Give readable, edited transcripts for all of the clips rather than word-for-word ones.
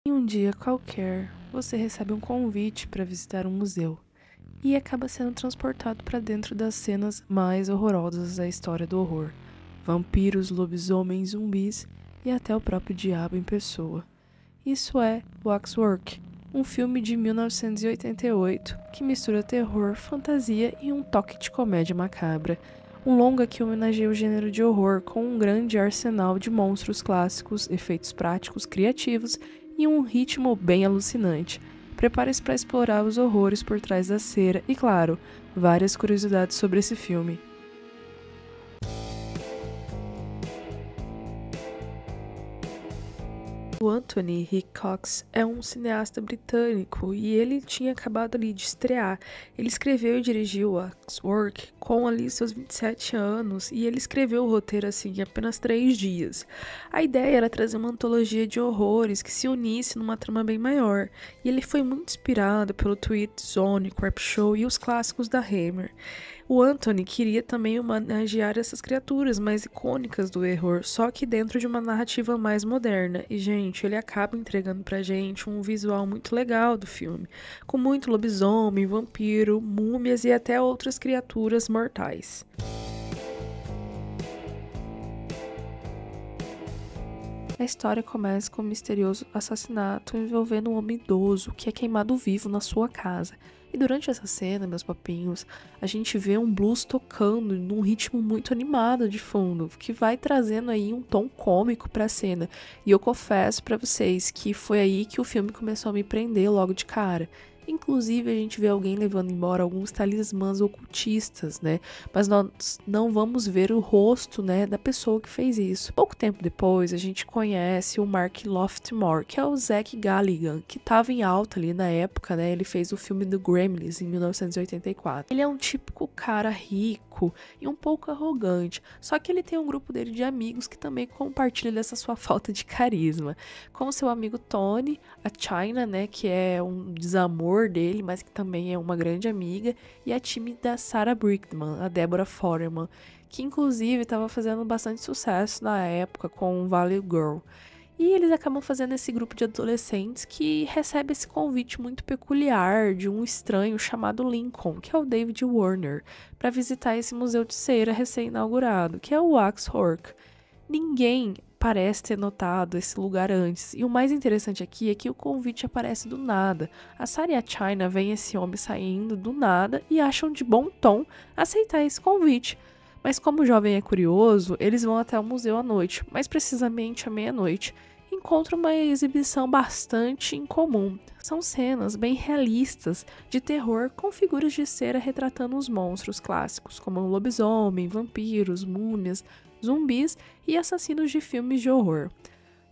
Em um dia qualquer, você recebe um convite para visitar um museu e acaba sendo transportado para dentro das cenas mais horrorosas da história do horror. Vampiros, lobisomens, zumbis e até o próprio diabo em pessoa. Isso é Waxwork, um filme de 1988 que mistura terror, fantasia e um toque de comédia macabra. Um longa que homenageia o gênero de horror com um grande arsenal de monstros clássicos, efeitos práticos criativos e um ritmo bem alucinante. Prepare-se para explorar os horrores por trás da cera e, claro, várias curiosidades sobre esse filme. O Anthony Hickox é um cineasta britânico e ele tinha acabado ali de estrear. Ele escreveu e dirigiu Waxwork com ali seus 27 anos e ele escreveu o roteiro assim em apenas 3 dias. A ideia era trazer uma antologia de horrores que se unisse numa trama bem maior e ele foi muito inspirado pelo Twilight Zone, Creepshow e os clássicos da Hammer. O Anthony queria também homenagear essas criaturas mais icônicas do horror, só que dentro de uma narrativa mais moderna. E, gente, ele acaba entregando pra gente um visual muito legal do filme, com muito lobisomem, vampiro, múmias e até outras criaturas mortais. A história começa com um misterioso assassinato envolvendo um homem idoso que é queimado vivo na sua casa. E durante essa cena, meus papinhos, a gente vê um blues tocando num ritmo muito animado de fundo, que vai trazendo aí um tom cômico pra cena. E eu confesso pra vocês que foi aí que o filme começou a me prender logo de cara. Inclusive, a gente vê alguém levando embora alguns talismãs ocultistas, né? Mas nós não vamos ver o rosto, né, da pessoa que fez isso. Pouco tempo depois, a gente conhece o Mark Loftmore, que é o Zach Galligan, que estava em alta ali na época, né? Ele fez o filme do Gremlins em 1984. Ele é um típico cara rico e um pouco arrogante, só que ele tem um grupo dele de amigos que também compartilha dessa sua falta de carisma. Como seu amigo Tony, a China, né, que é um desamor dele, mas que também é uma grande amiga, e a tímida Sarah Brickman, a Deborah Foreman, que inclusive estava fazendo bastante sucesso na época com Valley Girl. E eles acabam fazendo esse grupo de adolescentes que recebe esse convite muito peculiar de um estranho chamado Lincoln, que é o David Warner, para visitar esse museu de cera recém-inaugurado, que é o Waxwork. Ninguém parece ter notado esse lugar antes, e o mais interessante aqui é que o convite aparece do nada. A Sarah e a China veem esse homem saindo do nada e acham de bom tom aceitar esse convite. Mas como o jovem é curioso, eles vão até o museu à noite, mais precisamente à meia-noite. Encontram uma exibição bastante incomum. São cenas bem realistas de terror com figuras de cera retratando os monstros clássicos, como lobisomem, vampiros, múmias, zumbis e assassinos de filmes de horror.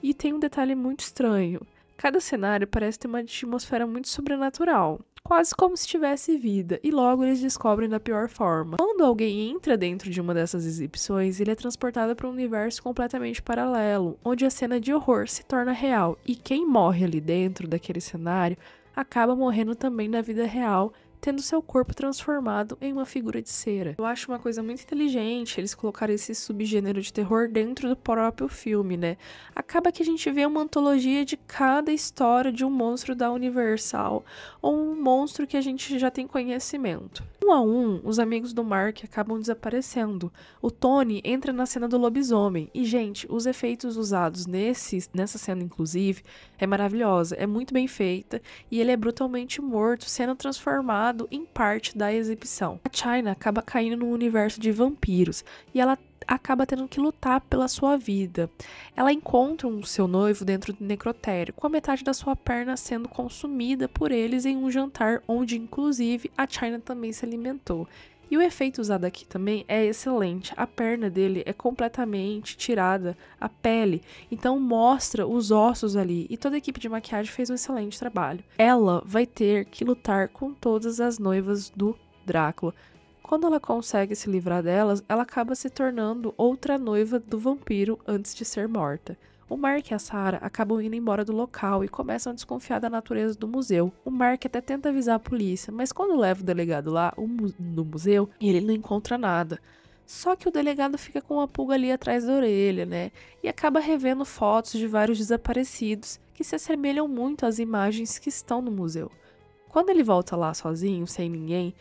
E tem um detalhe muito estranho. Cada cenário parece ter uma atmosfera muito sobrenatural, quase como se tivesse vida, e logo eles descobrem da pior forma. Quando alguém entra dentro de uma dessas exibições, ele é transportado para um universo completamente paralelo, onde a cena de horror se torna real, e quem morre ali dentro daquele cenário acaba morrendo também na vida real, tendo seu corpo transformado em uma figura de cera. Eu acho uma coisa muito inteligente eles colocarem esse subgênero de terror dentro do próprio filme, né? Acaba que a gente vê uma antologia de cada história de um monstro da Universal, ou um monstro que a gente já tem conhecimento. Um a um, os amigos do Mark acabam desaparecendo. O Tony entra na cena do lobisomem. E, gente, os efeitos usados nessa cena, inclusive, é maravilhosa, é muito bem feita, e ele é brutalmente morto, sendo transformado em parte da exibição. A China acaba caindo num universo de vampiros, e ela acaba tendo que lutar pela sua vida. Ela encontra seu noivo dentro do necrotério, com a metade da sua perna sendo consumida por eles em um jantar onde, inclusive, a China também se alimentou. E o efeito usado aqui também é excelente. A perna dele é completamente tirada, a pele, então mostra os ossos ali, e toda a equipe de maquiagem fez um excelente trabalho. Ela vai ter que lutar com todas as noivas do Drácula. Quando ela consegue se livrar delas, ela acaba se tornando outra noiva do vampiro antes de ser morta. O Mark e a Sarah acabam indo embora do local e começam a desconfiar da natureza do museu. O Mark até tenta avisar a polícia, mas quando leva o delegado lá no museu, ele não encontra nada. Só que o delegado fica com uma pulga ali atrás da orelha, né? E acaba revendo fotos de vários desaparecidos que se assemelham muito às imagens que estão no museu. Quando ele volta lá sozinho, sem ninguém,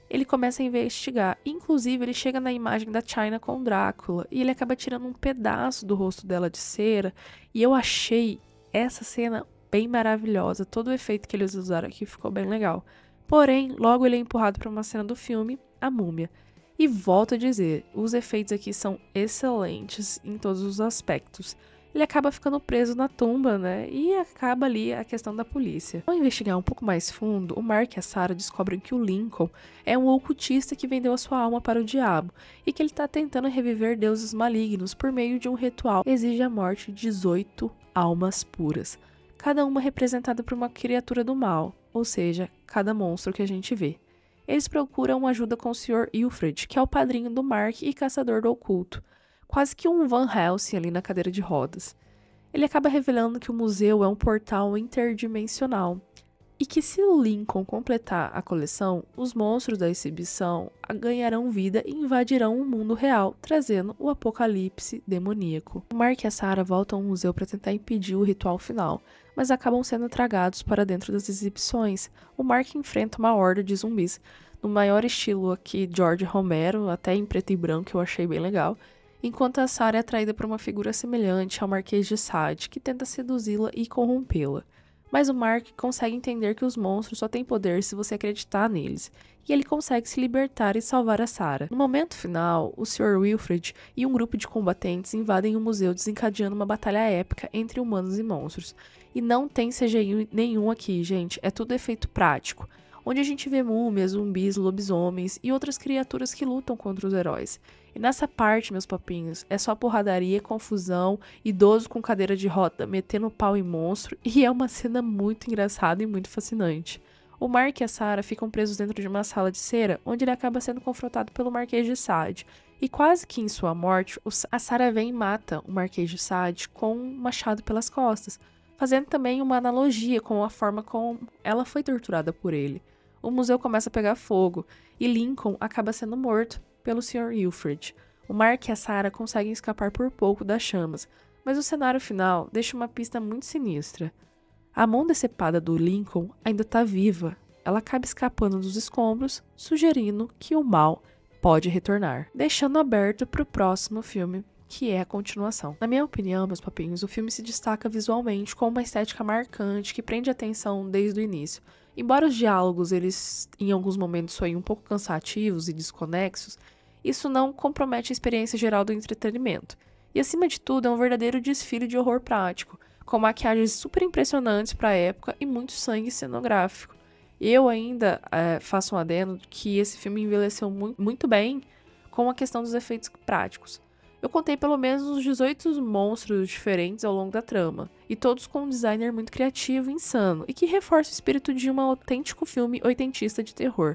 ele começa a investigar. Inclusive, ele chega na imagem da China com Drácula e ele acaba tirando um pedaço do rosto dela de cera. E eu achei essa cena bem maravilhosa. Todo o efeito que eles usaram aqui ficou bem legal. Porém, logo ele é empurrado para uma cena do filme, A Múmia. E volto a dizer, os efeitos aqui são excelentes em todos os aspectos. Ele acaba ficando preso na tumba, né? E acaba ali a questão da polícia. Ao investigar um pouco mais fundo, o Mark e a Sarah descobrem que o Lincoln é um ocultista que vendeu a sua alma para o diabo e que ele está tentando reviver deuses malignos por meio de um ritual que exige a morte de 18 almas puras, cada uma representada por uma criatura do mal, ou seja, cada monstro que a gente vê. Eles procuram ajuda com o Sr. Wilfred, que é o padrinho do Mark e caçador do oculto. Quase que um Van Helsing ali na cadeira de rodas. Ele acaba revelando que o museu é um portal interdimensional e que se o Lincoln completar a coleção, os monstros da exibição ganharão vida e invadirão o mundo real, trazendo o apocalipse demoníaco. O Mark e a Sarah voltam ao museu para tentar impedir o ritual final, mas acabam sendo tragados para dentro das exibições. O Mark enfrenta uma horda de zumbis, no maior estilo aqui George Romero, até em preto e branco, que eu achei bem legal, enquanto a Sarah é atraída por uma figura semelhante ao Marquês de Sade, que tenta seduzi-la e corrompê-la. Mas o Mark consegue entender que os monstros só têm poder se você acreditar neles, e ele consegue se libertar e salvar a Sarah. No momento final, o Sr. Wilfred e um grupo de combatentes invadem o museu, desencadeando uma batalha épica entre humanos e monstros. E não tem CGI nenhum aqui, gente, é tudo efeito prático, onde a gente vê múmias, zumbis, lobisomens e outras criaturas que lutam contra os heróis. E nessa parte, meus papinhos, é só porradaria, confusão, idoso com cadeira de roda metendo pau em monstro, e é uma cena muito engraçada e muito fascinante. O Mark e a Sarah ficam presos dentro de uma sala de cera, onde ele acaba sendo confrontado pelo Marquês de Sade. E quase que em sua morte, a Sarah vem e mata o Marquês de Sade com um machado pelas costas, fazendo também uma analogia com a forma como ela foi torturada por ele. O museu começa a pegar fogo, e Lincoln acaba sendo morto pelo Sr. Wilfred. O Mark e a Sarah conseguem escapar por pouco das chamas, mas o cenário final deixa uma pista muito sinistra. A mão decepada do Lincoln ainda está viva. Ela acaba escapando dos escombros, sugerindo que o mal pode retornar, deixando aberto para o próximo filme, que é a continuação. Na minha opinião, meus papinhos, o filme se destaca visualmente com uma estética marcante que prende a atenção desde o início. Embora os diálogos, eles em alguns momentos soem um pouco cansativos e desconexos, isso não compromete a experiência geral do entretenimento. E acima de tudo, é um verdadeiro desfile de horror prático, com maquiagens super impressionantes para a época e muito sangue cenográfico. Eu ainda faço um adendo que esse filme envelheceu muito bem com a questão dos efeitos práticos. Eu contei pelo menos uns 18 monstros diferentes ao longo da trama, e todos com um designer muito criativo e insano, e que reforça o espírito de um autêntico filme oitentista de terror.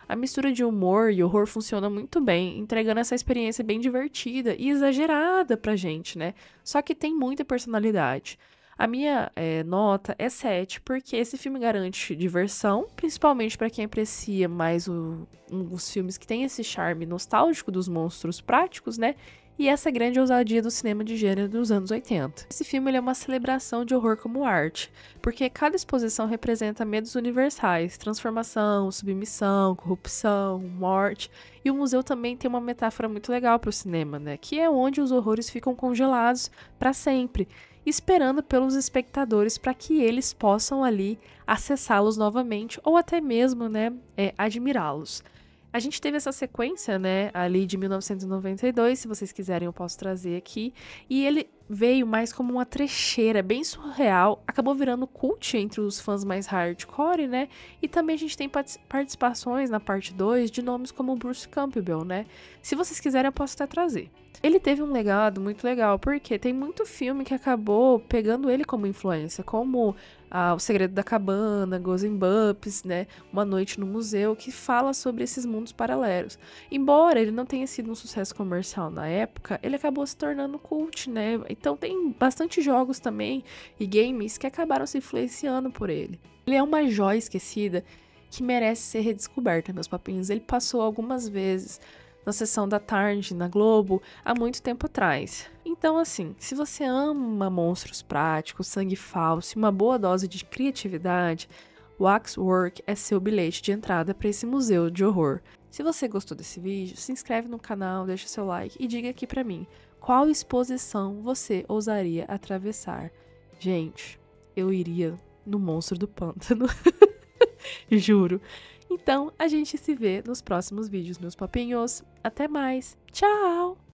A mistura de humor e horror funciona muito bem, entregando essa experiência bem divertida e exagerada pra gente, né? Só que tem muita personalidade. A minha nota é 7, porque esse filme garante diversão, principalmente para quem aprecia mais os filmes que tem esse charme nostálgico dos monstros práticos, né? E essa grande ousadia do cinema de gênero dos anos 80. Esse filme ele é uma celebração de horror como arte, porque cada exposição representa medos universais, transformação, submissão, corrupção, morte, e o museu também tem uma metáfora muito legal para o cinema, né? Que é onde os horrores ficam congelados para sempre, esperando pelos espectadores para que eles possam ali acessá-los novamente ou até mesmo, né, admirá-los. A gente teve essa sequência, né, ali de 1992, se vocês quiserem eu posso trazer aqui, e ele veio mais como uma trecheira bem surreal, acabou virando cult entre os fãs mais hardcore, né, e também a gente tem participações na parte 2 de nomes como Bruce Campbell, né, se vocês quiserem eu posso até trazer. Ele teve um legado muito legal, porque tem muito filme que acabou pegando ele como influência, como O Segredo da Cabana, Goosebumps, né, Uma Noite no Museu, que fala sobre esses mundos paralelos. Embora ele não tenha sido um sucesso comercial na época, ele acabou se tornando cult, né, então tem bastante jogos também e games que acabaram se influenciando por ele. Ele é uma joia esquecida que merece ser redescoberta, meus papinhos. Ele passou algumas vezes na sessão da tarde na Globo há muito tempo atrás. Então, assim, se você ama monstros práticos, sangue falso e uma boa dose de criatividade, Waxwork é seu bilhete de entrada para esse museu de horror. Se você gostou desse vídeo, se inscreve no canal, deixa seu like e diga aqui pra mim qual exposição você ousaria atravessar. Gente, eu iria no Monstro do Pântano. Juro. Então, a gente se vê nos próximos vídeos, meus papinhos. Até mais. Tchau!